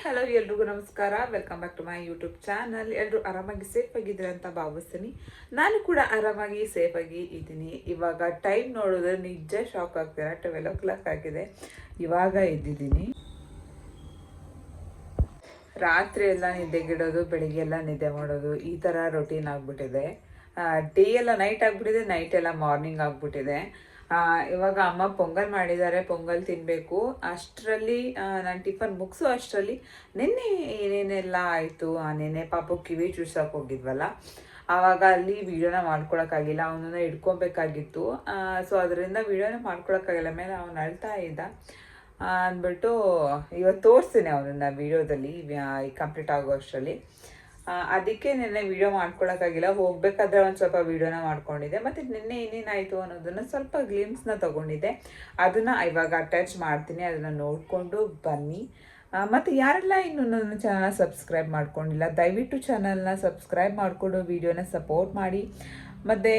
Hello ಎಲ್ರಿಗೂ ನಮಸ್ಕಾರ. Welcome back to my YouTube channel. ಎಲ್ಲರೂ ಆರಾಮಾಗಿ ಸೇಫ್ ಆಗಿದ್ದೀರ ಅಂತ ಭಾವಿಸ್ತೀನಿ. ನಾನು ಕೂಡ ಆರಾಮಾಗಿ ಸೇಫ್ ಆಗಿ ಇದ್ದೀನಿ. ಇವಾಗ ಟೈಮ್ ನೋಡಿದ್ರೆ ನಿಜ ಶಾಕ್ ಆಗ್ತೀರಾ. 12 o'clock ಆಗಿದೆ. ಇವಾಗ ಎದ್ದಿದ್ದೀನಿ. ರಾತ್ರಿ ಎಲ್ಲ ನಿದ್ದೆಗಿಡೋದು, ಬೆಳಿಗ್ಗೆ ಎಲ್ಲ ನಿದ್ದೆ ಮಾಡೋದು, ಈ ಥರ ರೊಟೀನ್ ಆಗಿಬಿಟ್ಟಿದೆ. ಡೇ ಎಲ್ಲ ನೈಟ್ ಆಗಿಬಿಟ್ಟಿದೆ, ನೈಟ್ ಎಲ್ಲ ಮಾರ್ನಿಂಗ್ ಆಗಿಬಿಟ್ಟಿದೆ. ಇವಾಗ ಅಮ್ಮ ಪೊಂಗಲ್ ಮಾಡಿದ್ದಾರೆ, ಪೊಂಗಲ್ ತಿನ್ನಬೇಕು. ಅಷ್ಟರಲ್ಲಿ ನಾನು ಟಿಫನ್ ಮುಗಿಸೋ ಅಷ್ಟರಲ್ಲಿ ನಿನ್ನೆ ಏನೇನೆಲ್ಲ ಆಯಿತು. ನಿನ್ನೆ ಪಾಪು ಕಿವಿ ಚೂಸಕ್ಕೆ ಹೋಗಿದ್ವಲ್ಲ, ಆವಾಗ ಅಲ್ಲಿ ವೀಡಿಯೋನ ಮಾಡ್ಕೊಳಕ್ಕಾಗಿಲ್ಲ. ಅವನನ್ನ ಹಿಡ್ಕೊಬೇಕಾಗಿತ್ತು. ಸೊ ಅದರಿಂದ ವೀಡಿಯೋನ ಮಾಡ್ಕೊಳಕ್ಕಾಗಿಲ್ಲ. ಮೇಲೆ ಅವನು ಅಳ್ತಾ ಇದ್ದ ಅಂದ್ಬಿಟ್ಟು ಇವತ್ತು ತೋರಿಸ್ತೀನಿ ಅವನನ್ನು ವೀಡಿಯೋದಲ್ಲಿ ಕಂಪ್ಲೀಟ್ ಆಗೋ ಅಷ್ಟರಲ್ಲಿ. ಅದಕ್ಕೆ ನಿನ್ನೆ ವೀಡಿಯೋ ಮಾಡ್ಕೊಳಕ್ಕಾಗಿಲ್ಲ. ಹೋಗ್ಬೇಕಾದ್ರೆ ಒಂದು ಸ್ವಲ್ಪ ವೀಡಿಯೋನ ಮಾಡ್ಕೊಂಡಿದ್ದೆ. ಮತ್ತು ನಿನ್ನೆ ಏನೇನಾಯಿತು ಅನ್ನೋದನ್ನು ಸ್ವಲ್ಪ ಗ್ಲಿಮ್ಸ್ನ ತೊಗೊಂಡಿದ್ದೆ. ಅದನ್ನು ಇವಾಗ ಅಟ್ಯಾಚ್ ಮಾಡ್ತೀನಿ. ಅದನ್ನು ನೋಡಿಕೊಂಡು ಬನ್ನಿ. ಮತ್ತು ಯಾರೆಲ್ಲ ಇನ್ನೂ ನನ್ನ ಚಾನಲ್ನ ಸಬ್ಸ್ಕ್ರೈಬ್ ಮಾಡ್ಕೊಂಡಿಲ್ಲ, ದಯವಿಟ್ಟು ಚಾನಲ್ನ ಸಬ್ಸ್ಕ್ರೈಬ್ ಮಾಡಿಕೊಂಡು ವೀಡಿಯೋನ ಸಪೋರ್ಟ್ ಮಾಡಿ. ಮತ್ತು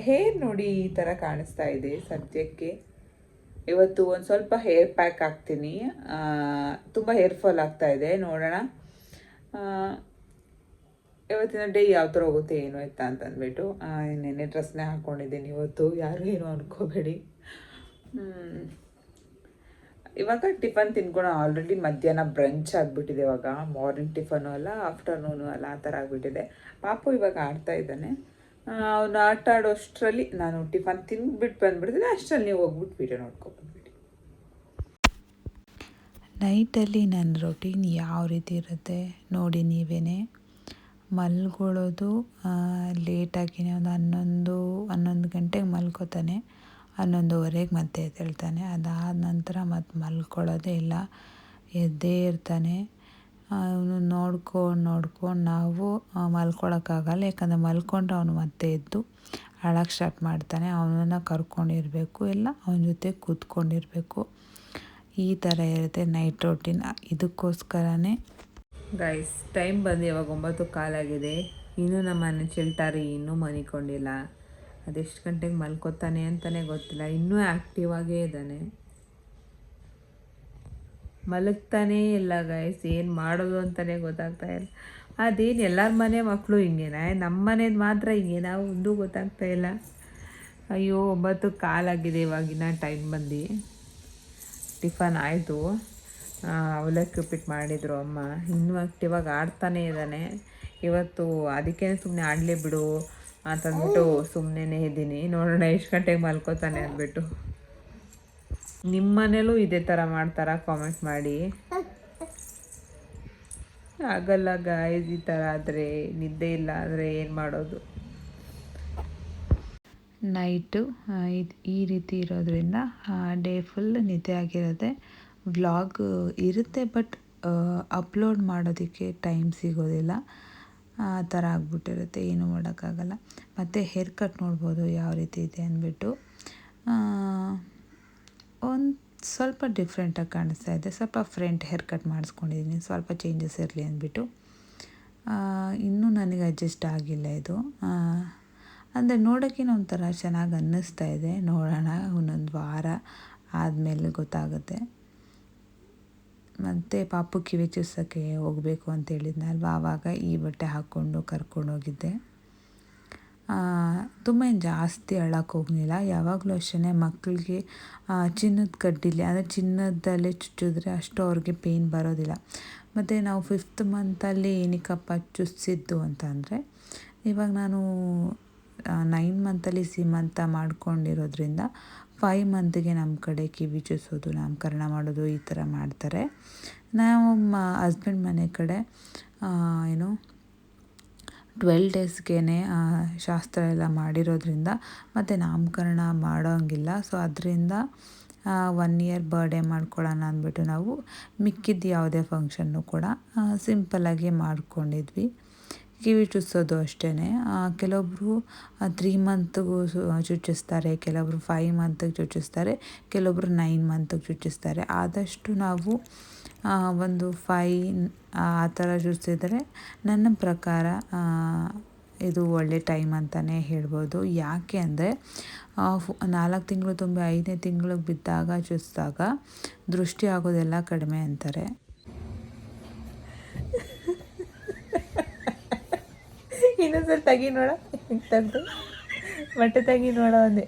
ಹೇರ್ ನೋಡಿ ಈ ಥರ ಕಾಣಿಸ್ತಾ ಇದೆ ಸದ್ಯಕ್ಕೆ. ಇವತ್ತು ಒಂದು ಸ್ವಲ್ಪ ಹೇರ್ ಪ್ಯಾಕ್ ಹಾಕ್ತೀನಿ. ತುಂಬ ಹೇರ್ ಫಾಲ್ ಆಗ್ತಾಯಿದೆ, ನೋಡೋಣ ಇವತ್ತಿನ ಡೇ ಯಾವ ಥರ ಹೋಗುತ್ತೆ ಏನು ಆಯ್ತಾ ಅಂತಂದ್ಬಿಟ್ಟು. ನೆನ್ನೆ ಡ್ರೆಸ್ನೇ ಹಾಕ್ಕೊಂಡಿದ್ದೀನಿ ಇವತ್ತು, ಯಾರು ಏನು ಅನ್ಕೋಬೇಡಿ. ಇವಾಗ ಟಿಫನ್ ತಿನ್ಕೊಂಡು ಆಲ್ರೆಡಿ ಮಧ್ಯಾಹ್ನ ಬ್ರಂಚ್ ಆಗಿಬಿಟ್ಟಿದೆ. ಇವಾಗ ಮಾರ್ನಿಂಗ್ ಟಿಫನು ಅಲ್ಲ, ಆಫ್ಟರ್ನೂನು ಅಲ್ಲ, ಆ ಥರ ಆಗಿಬಿಟ್ಟಿದೆ. ಪಾಪು ಇವಾಗ ಆಡ್ತಾ ಇದ್ದಾನೆ. ಅವನು ಆಟ ಆಡೋಷ್ಟರಲ್ಲಿ ನಾನು ಟಿಫನ್ ತಿಂದ್ಬಿಟ್ಟು ಬಂದುಬಿಡ್ತೀನಿ. ಅಷ್ಟರಲ್ಲಿ ನೀವು ಹೋಗ್ಬಿಟ್ಟು ವೀಡಿಯೋ ನೋಡ್ಕೊಬಂದ್ಬಿಡಿ. ನೈಟಲ್ಲಿ ನನ್ನ ರೊಟೀನ್ ಯಾವ ರೀತಿ ಇರುತ್ತೆ ನೋಡಿ ನೀವೇ. ಮಲ್ಕೊಳ್ಳೋದು ಲೇಟಾಗಿನೇ ಒಂದು 11 ಗಂಟೆಗೆ ಮಲ್ಕೋತಾನೆ. 11:15ಗೆ ಮತ್ತೆ ಎದ್ದೇಳ್ತಾನೆ. ಅದಾದ ನಂತರ ಮತ್ತೆ ಮಲ್ಕೊಳ್ಳೋದೇ ಇಲ್ಲ, ಎದ್ದೇ ಇರ್ತಾನೆ. ಅವನು ನೋಡ್ಕೊಂಡು ನಾವು ಮಲ್ಕೊಳಕ್ಕಾಗಲ್ಲ. ಯಾಕಂದರೆ ಮಲ್ಕೊಂಡ್ರೆ ಅವನು ಮತ್ತೆ ಎದ್ದು ಅಳಕ್ಕೆ ಸ್ಟಾರ್ಟ್ ಮಾಡ್ತಾನೆ. ಅವನನ್ನು ಕರ್ಕೊಂಡಿರಬೇಕು, ಇಲ್ಲ ಅವನ ಜೊತೆ ಕೂತ್ಕೊಂಡಿರಬೇಕು. ಈ ಥರ ಇರುತ್ತೆ ನೈಟ್ ರೊಟೀನ್. ಇದಕ್ಕೋಸ್ಕರನೇ ಗೈಸ್ ಟೈಮ್ ಬಂದು ಇವಾಗ 9:15 ಇನ್ನೂ ನಮ್ಮ ಮನೆ ಚಿಲ್ಟಾರಿ ಇನ್ನೂ ಮನಿಕೊಂಡಿಲ್ಲ. ಅದೆಷ್ಟು ಗಂಟೆಗೆ ಮಲ್ಕೋತಾನೆ ಅಂತಲೇ ಗೊತ್ತಿಲ್ಲ. ಇನ್ನೂ ಆ್ಯಕ್ಟಿವ್ ಆಗೇ ಇದ್ದಾನೆ, ಮಲಗ್ತಾನೇ ಇಲ್ಲ ಗೈಸ್. ಏನು ಮಾಡೋದು ಅಂತಲೇ ಗೊತ್ತಾಗ್ತಾ ಇಲ್ಲ. ಅದೇನು ಎಲ್ಲರ ಮನೆ ಮಕ್ಕಳು ಹಿಂಗೇನ, ನಮ್ಮ ಮನೇದು ಮಾತ್ರ ಹಿಂಗೇನ ಒಂದೂ ಗೊತ್ತಾಗ್ತಾ ಇಲ್ಲ. ಅಯ್ಯೋ 9:15 ಇವಾಗಿನ ಟೈಮ್ ಬಂದು. ಟಿಫನ್ ಆಯಿತು, ಅವಲಕ್ಕಿ ಉಪ್ಪಿಟ್ಟು ಮಾಡಿದರು ಅಮ್ಮ. ಇನ್ನೂ ಆ್ಯಕ್ಟಿವಾಗಿ ಆಡ್ತಾನೇ ಇದ್ದಾನೆ ಇವತ್ತು. ಅದಕ್ಕೇ ಸುಮ್ಮನೆ ಆಡಲೇ ಬಿಡು ಅಂತಂದ್ಬಿಟ್ಟು ಸುಮ್ಮನೆ ಇದ್ದೀನಿ. ನೋಡೋಣ ಎಷ್ಟು ಗಂಟೆಗೆ ಮಲ್ಕೋತಾನೆ ಅಂದ್ಬಿಟ್ಟು. ನಿಮ್ಮ ಮನೇಲೂ ಇದೇ ಥರ ಮಾಡ್ತಾರಾ? ಕಾಮೆಂಟ್ ಮಾಡಿ. ಆಗಲ್ಲ ಗಾಯ್ಸ್, ಈ ಥರ ಆದರೆ ನಿದ್ದೆ ಇಲ್ಲ ಆದರೆ ಏನು ಮಾಡೋದು. ನೈಟು ಈ ರೀತಿ ಇರೋದ್ರಿಂದ ಡೇ ಫುಲ್ ನಿದ್ದೆ ಆಗಿರುತ್ತೆ. ವ್ಲಾಗ್ ಇರುತ್ತೆ, ಬಟ್ ಅಪ್ಲೋಡ್ ಮಾಡೋದಕ್ಕೆ ಟೈಮ್ ಸಿಗೋದಿಲ್ಲ. ಆ ಥರ ಆಗ್ಬಿಟ್ಟಿರುತ್ತೆ, ಏನೂ ಮಾಡೋಕ್ಕಾಗಲ್ಲ. ಮತ್ತು ಹೇರ್ ಕಟ್ ನೋಡ್ಬೋದು ಯಾವ ರೀತಿ ಇದೆ ಅಂದ್ಬಿಟ್ಟು. ಒಂದು ಸ್ವಲ್ಪ ಡಿಫ್ರೆಂಟಾಗಿ ಕಾಣಿಸ್ತಾ ಇದೆ. ಸ್ವಲ್ಪ ಫ್ರಂಟ್ ಹೇರ್ ಕಟ್ ಮಾಡಿಸ್ಕೊಂಡಿದ್ದೀನಿ, ಸ್ವಲ್ಪ ಚೇಂಜಸ್ ಇರಲಿ ಅಂದ್ಬಿಟ್ಟು. ಇನ್ನೂ ನನಗೆ ಅಡ್ಜಸ್ಟ್ ಆಗಿಲ್ಲ ಇದು. ಅಂದರೆ ನೋಡೋಕ್ಕೇನೋ ಒಂಥರ ಚೆನ್ನಾಗಿ ಅನ್ನಿಸ್ತಾ ಇದೆ. ನೋಡೋಣ, ಒಂದೊಂದು ವಾರ ಆದಮೇಲೆ ಗೊತ್ತಾಗುತ್ತೆ. ಮತ್ತು ಪಾಪು ಕಿವಿ ಚೂಸೋಕ್ಕೆ ಹೋಗಬೇಕು ಅಂತ ಹೇಳಿದ್ನಲ್ವ, ಆವಾಗ ಈ ಬಟ್ಟೆ ಹಾಕ್ಕೊಂಡು ಕರ್ಕೊಂಡೋಗಿದ್ದೆ. ತುಂಬ ಏನು ಜಾಸ್ತಿ ಅಳಕ್ಕೆ ಹೋಗಲಿಲ್ಲ. ಯಾವಾಗಲೂ ಅಷ್ಟೇ ಮಕ್ಕಳಿಗೆ ಚಿನ್ನದ ಕಡ್ಡಿಲಿ, ಅಂದರೆ ಚಿನ್ನದಲ್ಲೇ ಚುಚ್ಚಿದ್ರೆ ಅಷ್ಟು ಅವ್ರಿಗೆ ಪೇಯ್ನ್ ಬರೋದಿಲ್ಲ. ಮತ್ತು ನಾವು 5th ಮಂತಲ್ಲಿ ಏನಕ್ಕಪ್ಪ ಚುಚ್ಚಿದ್ದು ಅಂತಂದರೆ, ಇವಾಗ ನಾನು 9 ಮಂತಲ್ಲಿ ಸೀಮಂತ ಮಾಡ್ಕೊಂಡಿರೋದ್ರಿಂದ 5 ಮಂತ್ಗೆ ನಮ್ಮ ಕಡೆ ಕಿವಿ ಚೂಸೋದು, ನಾಮಕರಣ ಮಾಡೋದು ಈ ಥರ ಮಾಡ್ತಾರೆ. ನಾವು ಹಸ್ಬೆಂಡ್ ಮನೆ ಕಡೆ 12 ಡೇಸ್ಗೆ ಶಾಸ್ತ್ರ ಎಲ್ಲ ಮಾಡಿರೋದ್ರಿಂದ ಮತ್ತು ನಾಮಕರಣ ಮಾಡೋಂಗಿಲ್ಲ. ಸೊ ಅದರಿಂದ 1 ಇಯರ್ ಬರ್ಡೇ ಮಾಡ್ಕೊಳ್ಳೋಣ ಅಂದ್ಬಿಟ್ಟು ನಾವು ಮಿಕ್ಕಿದ್ದು ಯಾವುದೇ ಫಂಕ್ಷನ್ನು ಕೂಡ ಸಿಂಪಲ್ಲಾಗಿ ಮಾಡ್ಕೊಂಡಿದ್ವಿ. ಕಿವಿ ಚುಚ್ಚೋದು ಅಷ್ಟೇ. ಕೆಲವೊಬ್ಬರು 3 ಮಂತ್ಗೂ ಚುಚ್ಚಿಸ್ತಾರೆ, ಕೆಲವೊಬ್ಬರು 5 ಮಂತಿಗೆ ಚುಚ್ಚಿಸ್ತಾರೆ, ಕೆಲವೊಬ್ಬರು 9 ಮಂತಿಗೆ ಚುಚ್ಚಿಸ್ತಾರೆ. ಆದಷ್ಟು ನಾವು ಒಂದು 5 ಆ ಥರ ಚುಚ್ಚಿಸಿದರೆ ನನ್ನ ಪ್ರಕಾರ ಇದು ಒಳ್ಳೆ ಟೈಮ್ ಅಂತಲೇ ಹೇಳ್ಬೋದು. ಯಾಕೆ ಅಂದರೆ 4 ತಿಂಗಳು ತುಂಬಿ 5ನೇ ತಿಂಗಳಿಗೆ ಬಿದ್ದಾಗ ಚುಚ್ಚಿದಾಗ ದೃಷ್ಟಿ ಆಗೋದೆಲ್ಲ ಕಡಿಮೆ ಅಂತಾರೆ. ಇನ್ನೊಂದ್ಸಲ ತೆಗಿ ನೋಡ, ತೆಗ್ದು ಬಟ್ಟೆ ತೆಗಿ ನೋಡ ಒಂದೇ.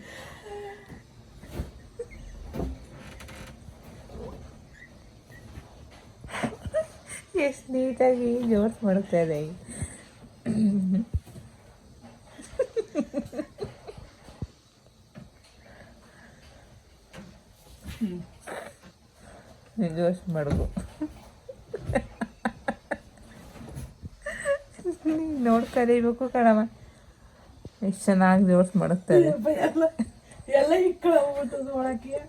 ಎಷ್ಟು ನೀಟಾಗಿ ಜೋಡ್ಸ್ ಮಾಡುತ್ತಾ ಇದೆ. ಜೋಡ್ಸ್ ಮಾಡ್ಕೊ, ನೋಡಿ ಕಲಿಬೇಕು ಕಣಮ್ಮ. ಎಷ್ಟು ಚೆನ್ನಾಗಿ ಜೋಡ್ಸ್ ಮಾಡುತ್ತಾರೆ ಎಲ್ಲ ಇಕ್ಕಳಬಿಟ್ಟು ಒಳಕ್ಕೆ.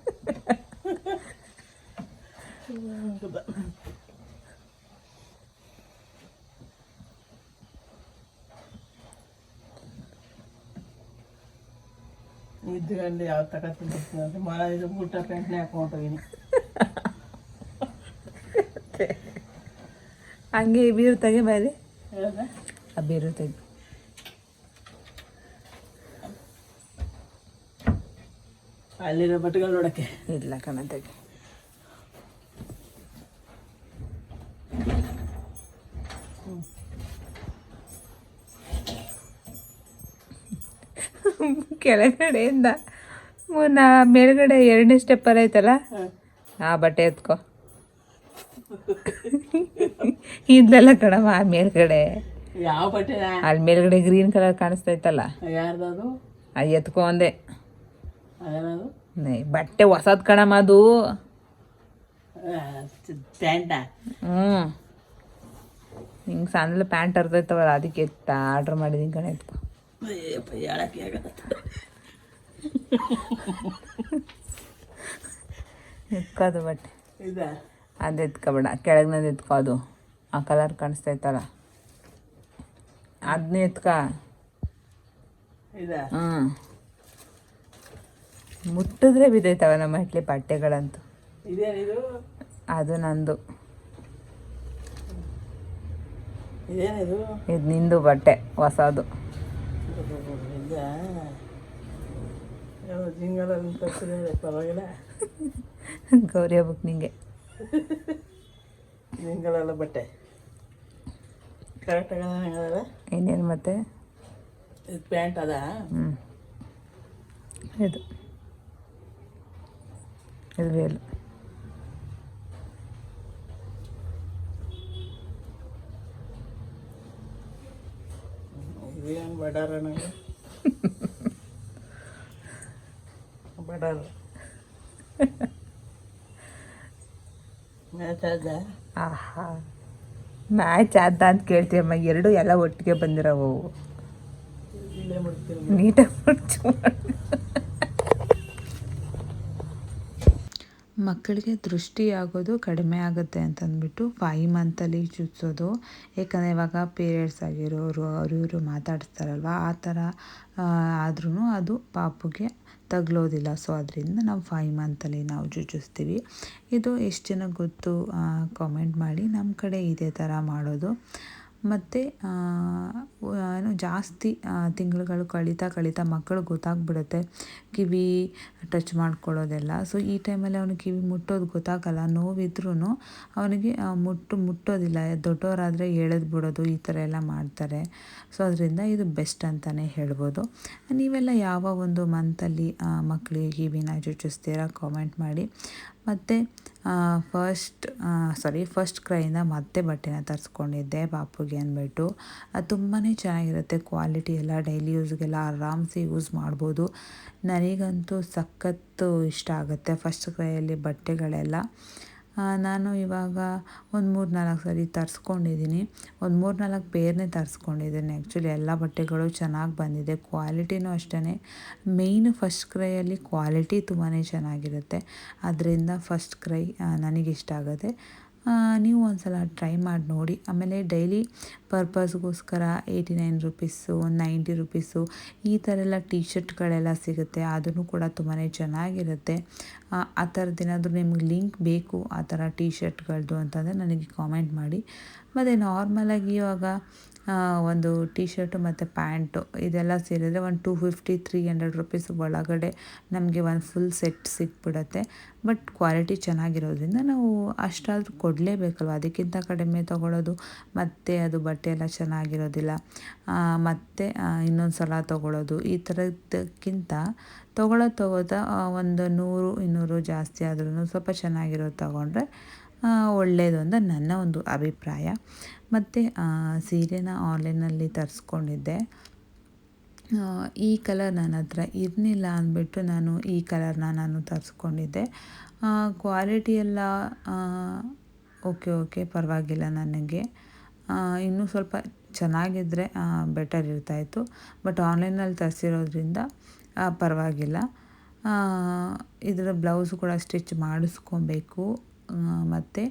ಇದ್ಕೊಂಡು ಯಾವ ತಗೊಂಡು ಮಳೆ ಇದು ಊಟ ಪ್ಯಾಂಟ್ನೇ ಹಾಕೊಂಡೋಗಿನಿ. ಹಂಗೆ ಬೀರು ತೆಗೆ ಬಾರಿ, ಆ ಬೀರು ತೆಗೆ. ಅಲ್ಲಿರೋ ಬಟ್ಟೆಗಳು ನೋಡಕ್ಕೆ ಇಲ್ಲ ಕಣ ತೆಗೆ. ಕೆಳಗಡೆಯಿಂದ ಮೇಲ್ಗಡೆ 2ನೇ ಸ್ಟೆಪ್ಪರ್ ಐತಲ್ಲ, ಆ ಬಟ್ಟೆ ಎತ್ಕೊ. ಇದ್ಲೆಲ್ಲ ಕಣಮ್ಮ ಆ ಮೇಲ್ಗಡೆ, ಯಾವ ಬಟ್ಟೆ? ಅಲ್ಲಿ ಮೇಲ್ಗಡೆ ಗ್ರೀನ್ ಕಲರ್ ಕಾಣಿಸ್ತೈತಲ್ಲ, ಯಾರ್ದದು? ಅದು ಎತ್ಕೊ ಅಂದೆ. ಅದೇನದು? ಬಟ್ಟೆ ಹೊಸದ್ ಕಣಮ್ಮ ಅದು. ಪ್ಯಾಂಟ? ಹಿಂಗೆ ಸಣ್ಣ ಪ್ಯಾಂಟ್ ಅರ್ದೈತವಲ್ಲ, ಅದಕ್ಕೆ ಆರ್ಡ್ರ್ ಮಾಡಿದ್ದೀನಿ ಕಣ, ಎತ್ಕೊ. ಹೇಳಕ್ಕೆ ಆಗಲ್ಲ. ಎತ್ಕೋದು ಬಟ್ಟೆ ಇದ ಅದು ಎತ್ಕೊಬೇಡ, ಕೆಳಗಿನದು ಎತ್ಕೊ. ಅದು ಆ ಕಲರ್ ಕಾಣಿಸ್ತೈತಲ್ಲ ಅದನ್ನೇ ಎತ್ಕ. ಇದ ಮುಟ್ಟಿದ್ರೆ ಬಿದ್ದೈತವ ನಮ್ಮ ಇಟ್ಲಿ ಬಟ್ಟೆಗಳಂತೂ. ಇದೇನಿದು? ಅದು ನಂದು. ಇದೇನಿದು? ಇದು ನಿಂದು ಬಟ್ಟೆ ಹೊಸದು. ಇದ ಯಾವ ಜಿಂಗಲಲ್ಲಿ ತರಿಸಿದ್ರೆ ಪರವಾಗಿಲ್ಲ. ಗೌರಿ ಹಬ್ಬಕ್ಕೆ ನಿಂಗೆ ಜಿಂಗಲೆಲ್ಲ ಬಟ್ಟೆ ಕರೆಕ್ಟಾಗಿ ಅದಲ್ಲ. ಇನ್ನೇನು ಮತ್ತೆ ಇದು ಪ್ಯಾಂಟ್ ಅದ? ಇದು ಇದು ವೇಲು. ಇದೇನು ಬಡಾರ ನನಗೆ ಬಡಾರ ಮ್ಯಾಚ್ ಆದ? ಆಹಾ, ಮ್ಯಾಚ್ ಆದ ಅಂತ ಕೇಳ್ತೀಯಮ್ಮ. ಎರಡು ಎಲ್ಲ ಒಟ್ಟಿಗೆ ಬಂದಿರೋವು. ಇಲ್ಲೇ ಮಾಡ್ತೀನಿ ನೀಟಾಗಿ ಮುಚ್ಚು. ಮಕ್ಕಳಿಗೆ ದೃಷ್ಟಿ ಆಗೋದು ಕಡಿಮೆ ಆಗುತ್ತೆ ಅಂತಂದ್ಬಿಟ್ಟು 5 ಮಂತಲ್ಲಿ ಚುಚ್ಸೋದು. ಏಕೆಂದರೆ ಇವಾಗ ಪೀರಿಯಡ್ಸ್ ಆಗಿರೋರು ಅವರು ಇವರು ಮಾತಾಡಿಸ್ತಾರಲ್ವ, ಆ ಥರ ಆದ್ರೂ ಅದು ಪಾಪುಗೆ ತಗಲೋದಿಲ್ಲ. ಸೊ ಅದರಿಂದ ನಾವು 5 ಮಂತಲ್ಲಿ ನಾವು ಚುಚ್ಚಿಸ್ತೀವಿ. ಇದು ಎಷ್ಟು ಜನಕ್ಕೆ ಗೊತ್ತು ಕಾಮೆಂಟ್ ಮಾಡಿ. ನಮ್ಮ ಕಡೆ ಇದೇ ಥರ ಮಾಡೋದು. ಮತ್ತು ಏನು ಜಾಸ್ತಿ ತಿಂಗಳುಗಳು ಕಳೀತಾ ಮಕ್ಕಳು ಗೊತ್ತಾಗ್ಬಿಡುತ್ತೆ ಕಿವಿ ಟಚ್ ಮಾಡ್ಕೊಳ್ಳೋದೆಲ್ಲ. ಸೊ ಈ ಟೈಮಲ್ಲಿ ಅವನಿಗೆ ಕಿವಿ ಮುಟ್ಟೋದು ಗೊತ್ತಾಗಲ್ಲ. ನೋವಿದ್ರೂ ಅವನಿಗೆ ಮುಟ್ಟೋದಿಲ್ಲ. ದೊಡ್ಡವರಾದರೆ ಎಳೆದು ಬಿಡೋದು ಈ ಥರ ಎಲ್ಲ ಮಾಡ್ತಾರೆ. ಸೊ ಅದರಿಂದ ಇದು ಬೆಸ್ಟ್ ಅಂತಲೇ ಹೇಳ್ಬೋದು. ನೀವೆಲ್ಲ ಯಾವ ಒಂದು ಮಂತಲ್ಲಿ ಮಕ್ಕಳಿಗೆ ಕಿವಿನ ಚುಚ್ಚಿಸ್ತೀರಾ ಕಾಮೆಂಟ್ ಮಾಡಿ. ಮತ್ತು ಫಸ್ಟ್ ಕ್ರೈಯಿಂದ ಮತ್ತೆ ಬಟ್ಟೆನ ತರಿಸ್ಕೊಂಡಿದ್ದೆ ಪಾಪುಗೆ ಅಂದ್ಬಿಟ್ಟು. ಅದು ತುಂಬಾ ಚೆನ್ನಾಗಿರುತ್ತೆ. ಕ್ವಾಲಿಟಿ ಎಲ್ಲ ಡೈಲಿ ಯೂಸ್ಗೆಲ್ಲ ಆರಾಮ್ಸೆ ಯೂಸ್ ಮಾಡ್ಬೋದು. ನನಗಂತೂ ಸಖತ್ತು ಇಷ್ಟ ಆಗುತ್ತೆ ಫಸ್ಟ್ ಕ್ರೈಯಲ್ಲಿ ಬಟ್ಟೆಗಳೆಲ್ಲ. ನಾನು ಇವಾಗ ಒಂದು 3-4 ಸರಿ ತರಿಸ್ಕೊಂಡಿದ್ದೀನಿ. ಒಂದು 3-4 ಪೇರ್ನೇ ತರಿಸ್ಕೊಂಡಿದ್ದೀನಿ. ಆ್ಯಕ್ಚುಲಿ ಎಲ್ಲ ಬಟ್ಟೆಗಳು ಚೆನ್ನಾಗಿ ಬಂದಿದೆ. ಕ್ವಾಲಿಟಿನೂ ಅಷ್ಟೇ. ಮೇಯ್ನು ಫಸ್ಟ್ ಕ್ರೈಯಲ್ಲಿ ಕ್ವಾಲಿಟಿ ತುಂಬಾ ಚೆನ್ನಾಗಿರುತ್ತೆ. ಅದರಿಂದ ಫಸ್ಟ್ ಕ್ರೈ ನನಗಿಷ್ಟ ಆಗುತ್ತೆ. ನೀವು ಒಂದು ಸಲ ಟ್ರೈ ಮಾಡಿ ನೋಡಿ. ಆಮೇಲೆ ಡೈಲಿ ಪರ್ಪಸ್ಗೋಸ್ಕರ 89 ರುಪೀಸು, 90 ರುಪೀಸು ಈ ಥರ ಎಲ್ಲ ಟೀ ಶರ್ಟ್ಗಳೆಲ್ಲ ಸಿಗುತ್ತೆ. ಅದನ್ನು ಕೂಡ ತುಂಬಾ ಚೆನ್ನಾಗಿರುತ್ತೆ. ಆ ಥರದ್ದೇನಾದರೂ ನಿಮ್ಗೆ ಲಿಂಕ್ ಬೇಕು ಆ ಥರ ಟೀ ಶರ್ಟ್ಗಳದ್ದು ಅಂತಂದರೆ ನನಗೆ ಕಾಮೆಂಟ್ ಮಾಡಿ. ಮತ್ತು ನಾರ್ಮಲಾಗಿ ಇವಾಗ ಒಂದು ಟೀ ಶರ್ಟು ಮತ್ತು ಪ್ಯಾಂಟು ಇದೆಲ್ಲ ಸೇರಿದರೆ ಒಂದು 250-300 ರುಪೀಸ್ ಒಳಗಡೆ ನಮಗೆ ಒಂದು ಫುಲ್ ಸೆಟ್ ಸಿಕ್ಬಿಡುತ್ತೆ. ಬಟ್ ಕ್ವಾಲಿಟಿ ಚೆನ್ನಾಗಿರೋದ್ರಿಂದ ನಾವು ಅಷ್ಟಾದರೂ ಕೊಡಲೇಬೇಕಲ್ವ, ಅದಕ್ಕಿಂತ ಕಡಿಮೆ ತೊಗೊಳ್ಳೋದು ಮತ್ತು ಅದು ಬಟ್ಟೆ ಎಲ್ಲ ಚೆನ್ನಾಗಿರೋದಿಲ್ಲ, ಮತ್ತು ಇನ್ನೊಂದು ಸಲ ತೊಗೊಳ್ಳೋದು ಈ ಥರದ್ದಕ್ಕಿಂತ ತೊಗೋತಾ ಒಂದು 100-200 ಜಾಸ್ತಿ ಆದ್ರೂ ಸ್ವಲ್ಪ ಚೆನ್ನಾಗಿರೋದು ತೊಗೊಂಡ್ರೆ ಒಳ್ಳೆಯದು ಅಂತ ನನ್ನ ಒಂದು ಅಭಿಪ್ರಾಯ. ಮತ್ತು ಸೀರೆನ ಆನ್ಲೈನಲ್ಲಿ ತರಿಸ್ಕೊಂಡಿದ್ದೆ. ಈ ಕಲರ್ ನನ್ನ ಹತ್ರ ಇರಲಿಲ್ಲ ಅಂದ್ಬಿಟ್ಟು ನಾನು ಈ ಕಲರ್ನ ನಾನು ತರಿಸ್ಕೊಂಡಿದ್ದೆ. ಕ್ವಾಲಿಟಿ ಎಲ್ಲ ಓಕೆ ಪರವಾಗಿಲ್ಲ. ನನಗೆ ಇನ್ನೂ ಸ್ವಲ್ಪ ಚೆನ್ನಾಗಿದ್ದರೆ ಬೆಟರ್ ಇರ್ತಾಯಿತ್ತು. ಬಟ್ ಆನ್ಲೈನಲ್ಲಿ ತರಿಸಿರೋದ್ರಿಂದ ಪರವಾಗಿಲ್ಲ. ಇದರ ಬ್ಲೌಸು ಕೂಡ ಸ್ಟಿಚ್ ಮಾಡಿಸ್ಕೊಬೇಕು. ಮತ್ತು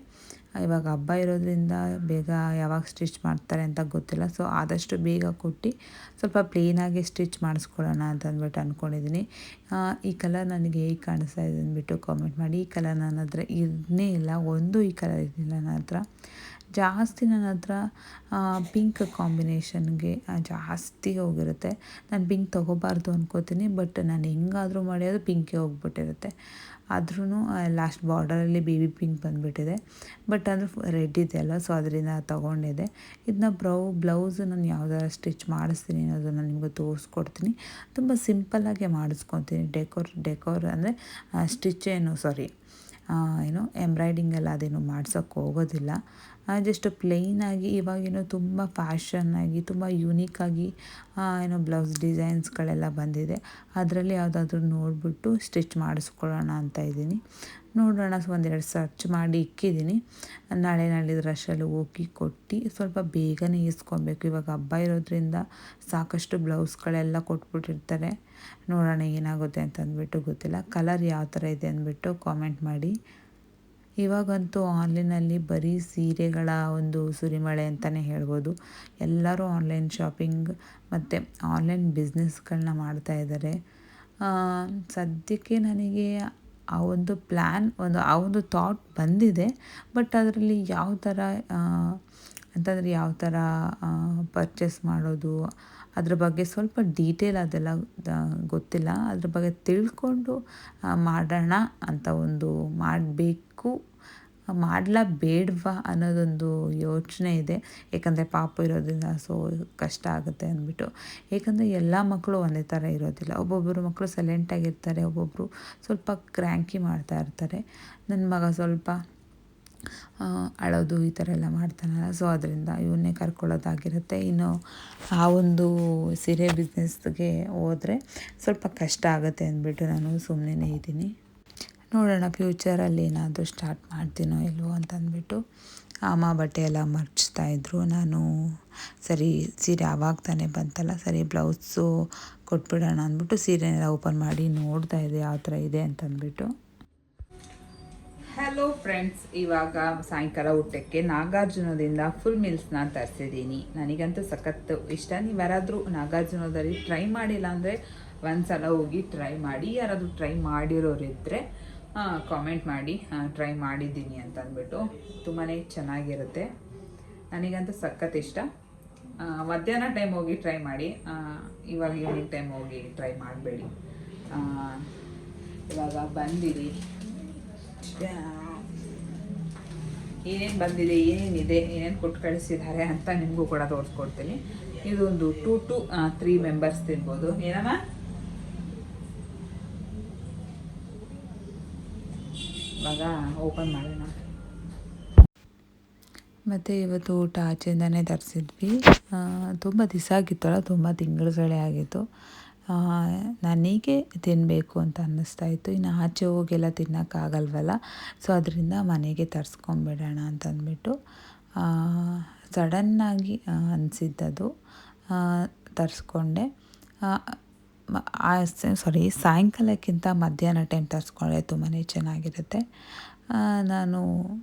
ಇವಾಗ ಹಬ್ಬ ಇರೋದ್ರಿಂದ ಬೇಗ ಯಾವಾಗ ಸ್ಟಿಚ್ ಮಾಡ್ತಾರೆ ಅಂತ ಗೊತ್ತಿಲ್ಲ. ಸೊ ಆದಷ್ಟು ಬೇಗ ಕೊಟ್ಟು ಸ್ವಲ್ಪ ಪ್ಲೇನಾಗಿ ಸ್ಟಿಚ್ ಮಾಡಿಸ್ಕೊಳ್ಳೋಣ ಅಂತಂದ್ಬಿಟ್ಟು ಅಂದ್ಕೊಂಡಿದ್ದೀನಿ. ಈ ಕಲರ್ ನನಗೆ ಹೇಗೆ ಕಾಣಿಸ್ತಾ ಇದೆ ಅಂದ್ಬಿಟ್ಟು ಕಾಮೆಂಟ್ ಮಾಡಿ. ಈ ಕಲರ್ ನನ್ನ ಹತ್ರ ಇರನೇ ಇಲ್ಲ, ಈ ಕಲರ್ ಇರಲಿಲ್ಲ ನನ್ನ ಹತ್ರ. ಜಾಸ್ತಿ ನನ್ನ ಹತ್ರ ಪಿಂಕ್ ಕಾಂಬಿನೇಷನ್ಗೆ ಜಾಸ್ತಿ ಹೋಗಿರುತ್ತೆ. ನಾನು ಪಿಂಕ್ ತೊಗೋಬಾರ್ದು ಅಂದ್ಕೋತೀನಿ, ಬಟ್ ನಾನು ಹೆಂಗಾದರೂ ಮಾಡಿ ಅದು ಪಿಂಕೇ ಹೋಗ್ಬಿಟ್ಟಿರುತ್ತೆ. ಆದ್ರೂ ಲಾಸ್ಟ್ ಬಾರ್ಡರಲ್ಲಿ ಬೇಬಿ ಪಿಂಕ್ ಬಂದುಬಿಟ್ಟಿದೆ. ಬಟ್ ಅದು ರೆಡ್ ಇದೆಯಲ್ಲ, ಸೊ ಅದರಿಂದ ತೊಗೊಂಡಿದ್ದೆ. ಇದನ್ನ ಬ್ಲೌಸು ನಾನು ಯಾವ್ದಾರು ಸ್ಟಿಚ್ ಮಾಡಿಸ್ತೀನಿ ಅನ್ನೋದನ್ನು ನಿಮಗೆ ತೋರಿಸ್ಕೊಡ್ತೀನಿ. ತುಂಬ ಸಿಂಪಲ್ಲಾಗೆ ಮಾಡಿಸ್ಕೊತೀನಿ. ಡೆಕೋರ್ ಅಂದರೆ ಸ್ಟಿಚ್ ಎಂಬ್ರಾಯ್ಡಿಂಗ್ ಎಲ್ಲ ಅದೇನು ಮಾಡ್ಸೋಕ್ಕೆ ಹೋಗೋದಿಲ್ಲ. ಜಸ್ಟ್ ಪ್ಲೇನಾಗಿ ಇವಾಗೇನೋ ತುಂಬ ಫ್ಯಾಷನ್ನಾಗಿ ತುಂಬ ಯೂನಿಕ್ಕಾಗಿ ಬ್ಲೌಸ್ ಡಿಸೈನ್ಸ್ಗಳೆಲ್ಲ ಬಂದಿದೆ. ಅದರಲ್ಲಿ ಯಾವುದಾದ್ರೂ ನೋಡಿಬಿಟ್ಟು ಸ್ಟಿಚ್ ಮಾಡಿಸ್ಕೊಳ್ಳೋಣ ಅಂತ ಇದ್ದೀನಿ. ನೋಡೋಣ, ಒಂದೆರಡು ಸರ್ಚ್ ಮಾಡಿ ಇಕ್ಕಿದ್ದೀನಿ. ನಾಳೆ ರಶಲ್ಲಿ ಹೋಗಿ ಕೊಟ್ಟು ಸ್ವಲ್ಪ ಬೇಗನೆ ಇಸ್ಕೊಬೇಕು. ಇವಾಗ ಹಬ್ಬ ಇರೋದ್ರಿಂದ ಸಾಕಷ್ಟು ಬ್ಲೌಸ್ಗಳೆಲ್ಲ ಕೊಟ್ಬಿಟ್ಟಿರ್ತಾರೆ. ನೋಡೋಣ ಏನಾಗುತ್ತೆ ಅಂತಂದ್ಬಿಟ್ಟು ಗೊತ್ತಿಲ್ಲ. ಕಲರ್ ಯಾವ ಥರ ಇದೆ ಅಂದ್ಬಿಟ್ಟು ಕಾಮೆಂಟ್ ಮಾಡಿ. ಇವಾಗಂತೂ ಆನ್ಲೈನಲ್ಲಿ ಬರೀ ಸೀರೆಗಳ ಒಂದು ಸುರಿಮಳೆ ಅಂತಲೇ ಹೇಳ್ಬೋದು. ಎಲ್ಲರೂ ಆನ್ಲೈನ್ ಶಾಪಿಂಗ್ ಮತ್ತು ಆನ್ಲೈನ್ ಬಿಸ್ನೆಸ್ಗಳನ್ನ ಮಾಡ್ತಾಯಿದ್ದಾರೆ. ಸದ್ಯಕ್ಕೆ ನನಗೆ ಆ ಒಂದು ಪ್ಲ್ಯಾನ್ ಆ ಒಂದು ಥಾಟ್ ಬಂದಿದೆ. ಬಟ್ ಅದರಲ್ಲಿ ಯಾವ ಥರ ಪರ್ಚೇಸ್ ಮಾಡೋದು ಅದ್ರ ಬಗ್ಗೆ ಸ್ವಲ್ಪ ಡೀಟೇಲ್ ಅದೆಲ್ಲ ಗೊತ್ತಿಲ್ಲ. ಅದ್ರ ಬಗ್ಗೆ ತಿಳ್ಕೊಂಡು ಮಾಡೋಣ ಅಂತ ಮಾಡಲಾ ಬೇಡವಾ ಅನ್ನೋದೊಂದು ಯೋಚನೆ ಇದೆ. ಏಕೆಂದರೆ ಪಾಪು ಇರೋದ್ರಿಂದ ಸೊ ಕಷ್ಟ ಆಗುತ್ತೆ ಅಂದ್ಬಿಟ್ಟು. ಏಕೆಂದರೆ ಎಲ್ಲ ಮಕ್ಕಳು ಒಂದೇ ಥರ ಇರೋದಿಲ್ಲ. ಒಬ್ಬೊಬ್ಬರು ಮಕ್ಕಳು ಸೈಲೆಂಟಾಗಿರ್ತಾರೆ, ಒಬ್ಬೊಬ್ಬರು ಸ್ವಲ್ಪ ಕ್ರ್ಯಾಂಕಿ ಮಾಡ್ತಾ ಇರ್ತಾರೆ. ನನ್ನ ಮಗ ಸ್ವಲ್ಪ ಅಳೋದು ಈ ಥರ ಎಲ್ಲ ಮಾಡ್ತಾನಲ್ಲ, ಸೊ ಅದರಿಂದ ಇವನ್ನೇ ಕರ್ಕೊಳ್ಳೋದಾಗಿರುತ್ತೆ. ಇನ್ನು ಆ ಒಂದು ಸೀರೆ ಬಿಸ್ನೆಸ್ಗೆ ಹೋದರೆ ಸ್ವಲ್ಪ ಕಷ್ಟ ಆಗುತ್ತೆ ಅಂದ್ಬಿಟ್ಟು ನಾನು ಸುಮ್ಮನೆ ಇದ್ದೀನಿ. ನೋಡೋಣ ಫ್ಯೂಚರಲ್ಲಿ ಏನಾದರೂ ಸ್ಟಾರ್ಟ್ ಮಾಡ್ತೀನೋ ಇಲ್ವೋ ಅಂತಂದ್ಬಿಟ್ಟು. ಅಮ್ಮ ಬಟ್ಟೆ ಎಲ್ಲ ಮರ್ಚ್ತಾಯಿದ್ರು. ನಾನು ಸರಿ ಸೀರೆ ಆವಾಗ ತಾನೇ ಬಂತಲ್ಲ, ಸರಿ ಬ್ಲೌಸು ಕೊಟ್ಬಿಡೋಣ ಅಂದ್ಬಿಟ್ಟು ಸೀರೆನೆಲ್ಲ ಓಪನ್ ಮಾಡಿ ನೋಡ್ತಾ ಇದೆ ಯಾವ ಥರ ಇದೆ ಅಂತಂದ್ಬಿಟ್ಟು. ಹಲೋ ಫ್ರೆಂಡ್ಸ್, ಇವಾಗ ಸಾಯಂಕಾಲ ಊಟಕ್ಕೆ ನಾಗಾರ್ಜುನದಿಂದ ಫುಲ್ ಮೀಲ್ಸ್ನ ತರಿಸಿದ್ದೀನಿ. ನನಗಂತೂ ಸಖತ್ತು ಇಷ್ಟ. ನೀವು ಯಾರಾದರೂ ನಾಗಾರ್ಜುನದಲ್ಲಿ ಟ್ರೈ ಮಾಡಿಲ್ಲ ಅಂದರೆ ಒಂದ್ಸಲ ಹೋಗಿ ಟ್ರೈ ಮಾಡಿ. ಯಾರಾದರೂ ಟ್ರೈ ಮಾಡಿರೋರಿದ್ದರೆ ಕಾಮೆಂಟ್ ಮಾಡಿ ಟ್ರೈ ಮಾಡಿದ್ದೀನಿ ಅಂತ ಅಂದ್ಬಿಟ್ಟು. ತುಂಬಾ ಚೆನ್ನಾಗಿರುತ್ತೆ, ನನಗಂತೂ ಸಖತ್ ಇಷ್ಟ. ಮಧ್ಯಾಹ್ನ ಟೈಮ್ ಹೋಗಿ ಟ್ರೈ ಮಾಡಿ, ಇವಾಗ ಈವ್ನಿಂಗ್ ಟೈಮ್ ಹೋಗಿ ಟ್ರೈ ಮಾಡಬೇಡಿ. ಇವಾಗ ಬಂದಿರಿ, ಏನೇನು ಬಂದಿದೆ, ಏನೇನಿದೆ, ಏನೇನು ಕೊಟ್ಟು ಕಳಿಸಿದ್ದಾರೆ ಅಂತ ನಿಮಗೂ ಕೂಡ ತೋರಿಸ್ಕೊಡ್ತೀನಿ. ಇದೊಂದು 2 to 3 ಮೆಂಬರ್ಸ್ ತಿನ್ಬೋದು. ಏನಮ್ಮ ಇವಾಗ ಓಪನ್ ಮಾಡೋಣ. ಮತ್ತು ಇವತ್ತು ಊಟ ಆಚೆಯಿಂದನೇ ತರಿಸಿದ್ವಿ. ತುಂಬ ದಿವಸ ಆಗಿತ್ತಲ್ಲ, ತುಂಬ ತಿಂಗಳುಗಳೇ ಆಗಿತ್ತು. ನನಗೆ ತಿನ್ನಬೇಕು ಅಂತ ಅನ್ನಿಸ್ತಾಯಿತ್ತು. ಇನ್ನು ಆಚೆ ಹೋಗೆಲ್ಲ ತಿನ್ನೋಕ್ಕಾಗಲ್ವಲ್ಲ, ಸೊ ಅದರಿಂದ ಮನೆಗೆ ತರಿಸ್ಕೊಂಬಿಡೋಣ ಅಂತಂದ್ಬಿಟ್ಟು ಸಡನ್ನಾಗಿ ಅನಿಸಿದ್ದದು, ತರಿಸ್ಕೊಂಡೆ. ಸಾಯಂಕಾಲಕ್ಕಿಂತ ಮಧ್ಯಾಹ್ನ ಟೈಮ್ ತರಿಸ್ಕೊಂಡ್ರೆ ತುಂಬಾ ಚೆನ್ನಾಗಿರುತ್ತೆ. ನಾನು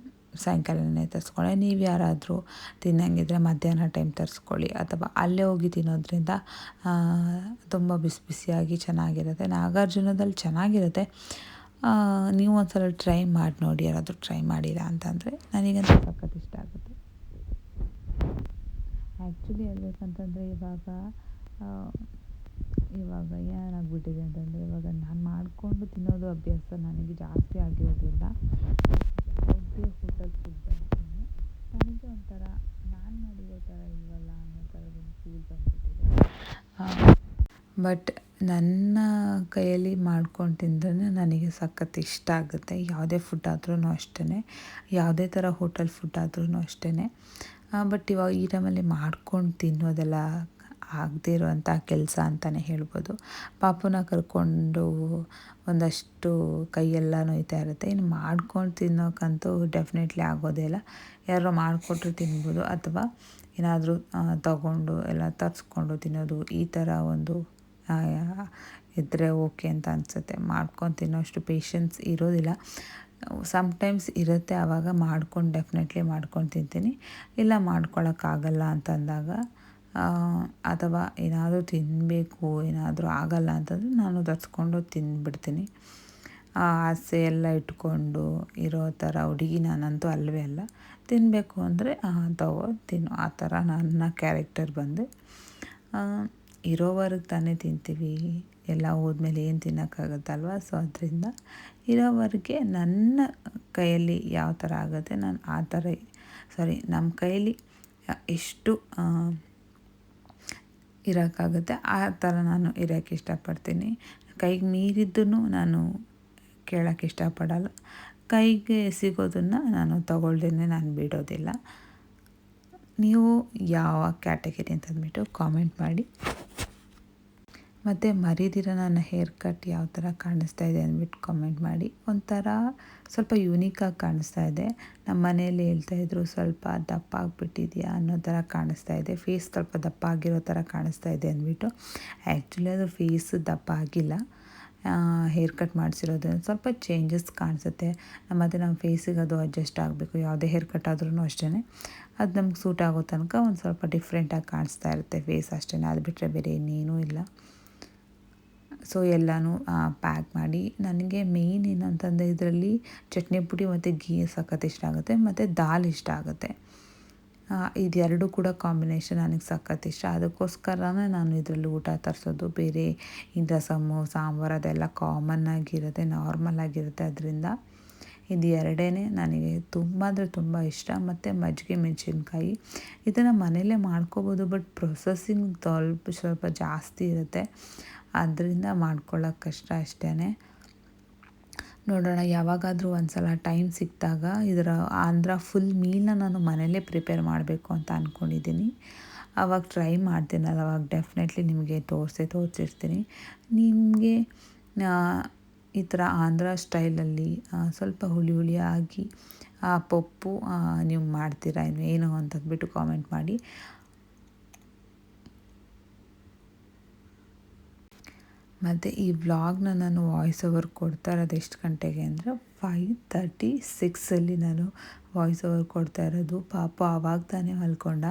ಸಾಯಂಕಾಲನೇ ತರಿಸ್ಕೊಂಡೆ. ನೀವು ಯಾರಾದರೂ ತಿನ್ನಂಗಿದ್ರೆ ಮಧ್ಯಾಹ್ನ ಟೈಮ್ ತರಿಸ್ಕೊಳ್ಳಿ, ಅಥವಾ ಅಲ್ಲೇ ಹೋಗಿ ತಿನ್ನೋದ್ರಿಂದ ತುಂಬ ಬಿಸಿ ಬಿಸಿಯಾಗಿ ಚೆನ್ನಾಗಿರುತ್ತೆ. ನಾಗಾರ್ಜುನದಲ್ಲಿ ಚೆನ್ನಾಗಿರುತ್ತೆ. ನೀವು ಒಂದ್ಸಲ ಟ್ರೈ ಮಾಡಿ ನೋಡಿ, ಯಾರಾದರೂ ಟ್ರೈ ಮಾಡಿಲ್ಲ ಅಂತಂದರೆ. ನನಗಂತೂ ಸಖತ್ ಇಷ್ಟ ಆಗುತ್ತೆ. ಆ್ಯಕ್ಚುಲಿ ಹೇಳ್ಬೇಕಂತಂದರೆ ಇವಾಗ ಏನಾಗ್ಬಿಟ್ಟಿದೆ ಅಂತಂದರೆ ಇವಾಗ ನಾನು ಮಾಡಿಕೊಂಡು ತಿನ್ನೋದು ಅಭ್ಯಾಸ ನನಗೆ ಜಾಸ್ತಿ ಆಗಿರೋದ್ರಿಂದ ಯಾವುದೇ ಹೋಟೆಲ್ ಫುಡ್ ಅಂದ್ರೂ ನನಗೆ ಒಂಥರ ನಾನು ಮಾಡಿರೋ ಥರ ಇಲ್ವಲ್ಲ ಅನ್ನೋ ಥರದೊಂದು ಫೀಲ್ ಬಂದುಬಿಟ್ಟಿದೆ. ಬಟ್ ನನ್ನ ಕೈಯಲ್ಲಿ ಮಾಡ್ಕೊಂಡು ತಿಂದ್ರೆ ನನಗೆ ಸಖತ್ ಇಷ್ಟ ಆಗುತ್ತೆ. ಯಾವುದೇ ಫುಡ್ ಆದ್ರೂ ಅಷ್ಟೇ, ಯಾವುದೇ ಥರ ಹೋಟೆಲ್ ಫುಡ್ ಆದ್ರೂ ಅಷ್ಟೇ. ಬಟ್ ಇವಾಗ ಈ ಟೈಮಲ್ಲಿ ಮಾಡ್ಕೊಂಡು ತಿನ್ನೋದೆಲ್ಲ ಆಗದೇ ಇರುವಂಥ ಕೆಲಸ ಅಂತಲೇ ಹೇಳ್ಬೋದು. ಪಾಪುನ ಕರ್ಕೊಂಡು ಒಂದಷ್ಟು ಕೈಯೆಲ್ಲ ನೋಯ್ತಾ ಇರುತ್ತೆ. ಇನ್ನು ಮಾಡ್ಕೊಂಡು ತಿನ್ನೋಕ್ಕಂತೂ ಡೆಫಿನೆಟ್ಲಿ ಆಗೋದೇ ಇಲ್ಲ. ಯಾರೋ ಮಾಡಿಕೊಟ್ರು ತಿನ್ಬೋದು, ಅಥವಾ ಏನಾದರೂ ತಗೊಂಡು ಎಲ್ಲ ತರಿಸ್ಕೊಂಡು ತಿನ್ನೋದು, ಈ ಥರ ಒಂದು ಇದ್ದರೆ ಓಕೆ ಅಂತ ಅನಿಸುತ್ತೆ. ಮಾಡ್ಕೊಂಡು ತಿನ್ನೋಷ್ಟು ಪೇಷನ್ಸ್ ಇರೋದಿಲ್ಲ. ಸಮ್ಟೈಮ್ಸ್ ಇರುತ್ತೆ, ಆವಾಗ ಮಾಡ್ಕೊಂಡು ಡೆಫಿನೆಟ್ಲಿ ಮಾಡ್ಕೊಂಡು ತಿಂತೀನಿ. ಇಲ್ಲ ಮಾಡ್ಕೊಳಕ್ಕಾಗಲ್ಲ ಅಂತಂದಾಗ ಅಥವಾ ಏನಾದರೂ ತಿನ್ನಬೇಕು ಏನಾದರೂ ಆಗಲ್ಲ ಅಂತಂದರೆ ನಾನು ತರಿಸ್ಕೊಂಡು ತಿಂದುಬಿಡ್ತೀನಿ. ಆಸೆ ಎಲ್ಲ ಇಟ್ಕೊಂಡು ಇರೋ ಥರ ಹುಡುಗಿ ನಾನಂತೂ ಅಲ್ಲವೇ ಅಲ್ಲ. ತಿನ್ನಬೇಕು ಅಂದರೆ ತಿನ್ನು, ಆ ಥರ ನನ್ನ ಕ್ಯಾರೆಕ್ಟರ್ ಬಂದು. ಇರೋವರೆಗೆ ತಾನೇ ತಿಂತೀವಿ, ಎಲ್ಲ ಹೋದ್ಮೇಲೆ ಏನು ತಿನ್ನೋಕ್ಕಾಗತ್ತಲ್ವ. ಸೊ ಅದರಿಂದ ಇರೋವರೆಗೆ ನನ್ನ ಕೈಯಲ್ಲಿ ಯಾವ ಥರ ಆಗುತ್ತೆ ನಾನು ಆ ಥರ ನಮ್ಮ ಕೈಯಲ್ಲಿ ಎಷ್ಟು ಇರೋಕ್ಕಾಗುತ್ತೆ ಆ ಥರ ನಾನು ಇರೋಕ್ಕೆ ಇಷ್ಟಪಡ್ತೀನಿ. ಕೈಗೆ ಮೀರಿದ್ದೂ ನಾನು ಕೇಳೋಕ್ಕೆ ಇಷ್ಟಪಡಲ್ಲ. ಕೈಗೆ ಸಿಗೋದನ್ನು ನಾನು ತಗೊಳ್ದೇನೆ ನಾನು ಬಿಡೋದಿಲ್ಲ. ನೀವು ಯಾವ ಕ್ಯಾಟಗರಿ ಅಂತಂದ್ಬಿಟ್ಟು ಕಾಮೆಂಟ್ ಮಾಡಿ. ಮತ್ತು ಮರಿದಿರ ನನ್ನ ಹೇರ್ ಕಟ್ ಯಾವ ಥರ ಕಾಣಿಸ್ತಾ ಇದೆ ಅಂದ್ಬಿಟ್ಟು ಕಾಮೆಂಟ್ ಮಾಡಿ. ಒಂಥರ ಸ್ವಲ್ಪ ಯೂನಿಕಾಗಿ ಕಾಣಿಸ್ತಾ ಇದೆ. ನಮ್ಮ ಮನೆಯಲ್ಲಿ ಹೇಳ್ತಾಯಿದ್ರು ಸ್ವಲ್ಪ ದಪ್ಪ ಆಗಿಬಿಟ್ಟಿದೆಯಾ ಅನ್ನೋ ಥರ ಕಾಣಿಸ್ತಾ ಇದೆ, ಫೇಸ್ ಸ್ವಲ್ಪ ದಪ್ಪ ಆಗಿರೋ ಥರ ಕಾಣಿಸ್ತಾ ಇದೆ ಅಂದ್ಬಿಟ್ಟು. ಆ್ಯಕ್ಚುಲಿ ಅದು ಫೇಸ್ ದಪ್ಪ ಆಗಿಲ್ಲ, ಹೇರ್ ಕಟ್ ಮಾಡಿಸಿರೋದ್ರಿಂದ ಸ್ವಲ್ಪ ಚೇಂಜಸ್ ಕಾಣಿಸುತ್ತೆ. ಮತ್ತು ನಮ್ಮ ಫೇಸಿಗೆ ಅದು ಅಡ್ಜಸ್ಟ್ ಆಗಬೇಕು. ಯಾವುದೇ ಹೇರ್ ಕಟ್ ಆದ್ರೂ ಅಷ್ಟೇ, ಅದು ನಮ್ಗೆ ಸೂಟ್ ಆಗೋ ತನಕ ಒಂದು ಸ್ವಲ್ಪ ಡಿಫ್ರೆಂಟಾಗಿ ಕಾಣಿಸ್ತಾ ಇರುತ್ತೆ ಫೇಸ್ ಅಷ್ಟೇ. ಅದು ಬಿಟ್ಟರೆ ಬೇರೆ ಇನ್ನೇನೂ ಇಲ್ಲ. ಸೊ ಎಲ್ಲನೂ ಪ್ಯಾಕ್ ಮಾಡಿ, ನನಗೆ ಮೇಯ್ನ್ ಏನಂತಂದರೆ ಇದರಲ್ಲಿ ಚಟ್ನಿ ಪುಡಿ ಮತ್ತು ಗೀ ಸಖತ್ ಇಷ್ಟ ಆಗುತ್ತೆ, ಮತ್ತು ದಾಲ್ ಇಷ್ಟ ಆಗುತ್ತೆ. ಇದೆರಡು ಕೂಡ ಕಾಂಬಿನೇಷನ್ ನನಗೆ ಸಖತ್ ಇಷ್ಟ. ಅದಕ್ಕೋಸ್ಕರನೇ ನಾನು ಇದರಲ್ಲಿ ಊಟ ತರಿಸೋದು. ಬೇರೆ ಈ ರಸಮ್ಮು ಸಾಂಬಾರು ಅದೆಲ್ಲ ಕಾಮನ್ ಆಗಿರುತ್ತೆ, ನಾರ್ಮಲ್ ಆಗಿರುತ್ತೆ. ಅದರಿಂದ ಇದು ಎರಡೇ ನನಗೆ ತುಂಬ ಅಂದರೆ ತುಂಬ ಇಷ್ಟ. ಮತ್ತು ಮಜ್ಜಿಗೆ ಮೆಣಸಿನ್ಕಾಯಿ ಇದನ್ನು ಮನೆಯಲ್ಲೇ ಮಾಡ್ಕೋಬೋದು, ಬಟ್ ಪ್ರೊಸೆಸಿಂಗ್ ಸ್ವಲ್ಪ ಜಾಸ್ತಿ ಇರುತ್ತೆ. ಅದರಿಂದ ಮಾಡ್ಕೊಳ್ಳೋಕೆ ಕಷ್ಟ ಅಷ್ಟೇ. ನೋಡೋಣ, ಯಾವಾಗಾದರೂ ಒಂದು ಸಲ ಟೈಮ್ ಸಿಕ್ಕಿದಾಗ ಇದರ ಆಂಧ್ರ ಫುಲ್ ಮೀಲ್ನ ನಾನು ಮನೆಯಲ್ಲೇ ಪ್ರಿಪೇರ್ ಮಾಡಬೇಕು ಅಂತ ಅಂದ್ಕೊಂಡಿದ್ದೀನಿ. ಆವಾಗ ಟ್ರೈ ಮಾಡ್ತೀನಲ್ಲ, ಅವಾಗ ಡೆಫಿನೆಟ್ಲಿ ನಿಮಗೆ ತೋರಿಸಿರ್ತೀನಿ. ನಿಮಗೆ ಈ ಥರ ಆಂಧ್ರ ಸ್ಟೈಲಲ್ಲಿ ಸ್ವಲ್ಪ ಹುಳಿಯಾಗಿ ಪಪ್ಪು ನೀವು ಮಾಡ್ತೀರಾ ಏನು ಅಂತಂದ್ಬಿಟ್ಟು ಕಾಮೆಂಟ್ ಮಾಡಿ. ಮತ್ತು ಈ ವ್ಲಾಗ್ನ ನಾನು ವಾಯ್ಸ್ ಓವರ್ ಕೊಡ್ತಾ ಇರೋದು ಎಷ್ಟು ಗಂಟೆಗೆ ಅಂದರೆ 5:36 ನಾನು ವಾಯ್ಸ್ ಓವರ್ ಕೊಡ್ತಾ ಇರೋದು. ಪಾಪ ಆವಾಗ ತಾನೇ ಮಲ್ಕೊಂಡ.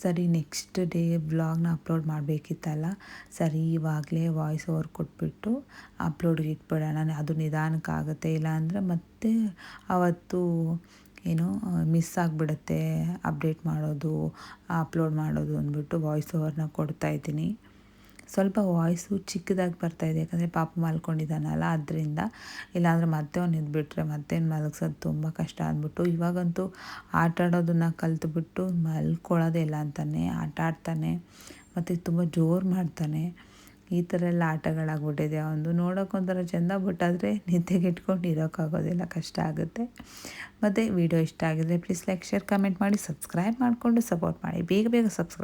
ಸರಿ ನೆಕ್ಸ್ಟ್ ಡೇ ವ್ಲಾಗ್ನ ಅಪ್ಲೋಡ್ ಮಾಡಬೇಕಿತ್ತಲ್ಲ, ಸರಿ ಇವಾಗಲೇ ವಾಯ್ಸ್ ಓವರ್ ಕೊಟ್ಬಿಟ್ಟು ಅಪ್ಲೋಡ್ಗೆ ಇಟ್ಬಿಡೋಣ, ಅದು ನಿಧಾನಕ್ಕಾಗುತ್ತೆ. ಇಲ್ಲಾಂದರೆ ಮತ್ತೆ ಅವತ್ತು ಮಿಸ್ ಆಗಿಬಿಡುತ್ತೆ ಅಪ್ಡೇಟ್ ಮಾಡೋದು ಅಪ್ಲೋಡ್ ಮಾಡೋದು ಅಂದ್ಬಿಟ್ಟು ವಾಯ್ಸ್ ಓವರ್ನ ಕೊಡ್ತಾಯಿದ್ದೀನಿ. ಸ್ವಲ್ಪ ವಾಯ್ಸು ಚಿಕ್ಕದಾಗಿ ಬರ್ತಾಯಿದೆ, ಯಾಕಂದರೆ ಪಾಪ ಮಲ್ಕೊಂಡಿದ್ದಾನಲ್ಲ ಅದರಿಂದ. ಇಲ್ಲಾಂದರೆ ಮತ್ತೆ ಅವ್ನು ಎದ್ಬಿಟ್ರೆ ಮತ್ತೇನು ಮಲಗ್ಸೋದು ತುಂಬ ಕಷ್ಟ ಅಂದ್ಬಿಟ್ಟು ಇವಾಗಂತೂ ಆಟ ಆಡೋದನ್ನು ಕಲಿತ್ಬಿಟ್ಟು ಮಲ್ಕೊಳ್ಳೋದೇ ಇಲ್ಲ ಅಂತಾನೆ, ಆಟ ಆಡ್ತಾನೆ ಮತ್ತು ತುಂಬ ಜೋರು ಮಾಡ್ತಾನೆ. ಈ ಥರ ಎಲ್ಲ ಆಟಗಳಾಗ್ಬಿಟ್ಟಿದೆ ಅವನು. ನೋಡೋಕ್ಕೊಂಥರ ಚೆಂದ, ಬಟ್ ಆದರೆ ನಿದ್ದೆಗೆಟ್ಕೊಂಡು ಇರೋಕ್ಕಾಗೋದಿಲ್ಲ, ಕಷ್ಟ ಆಗುತ್ತೆ. ಮತ್ತು ವಿಡಿಯೋ ಇಷ್ಟ ಆಗಿದ್ರೆ ಪ್ಲೀಸ್ ಲೈಕ್, ಶೇರ್, ಕಮೆಂಟ್ ಮಾಡಿ, ಸಬ್ಸ್ಕ್ರೈಬ್ ಮಾಡಿಕೊಂಡು ಸಪೋರ್ಟ್ ಮಾಡಿ. ಬೇಗ ಸಬ್ಸ್ಕ್ರೈಬ್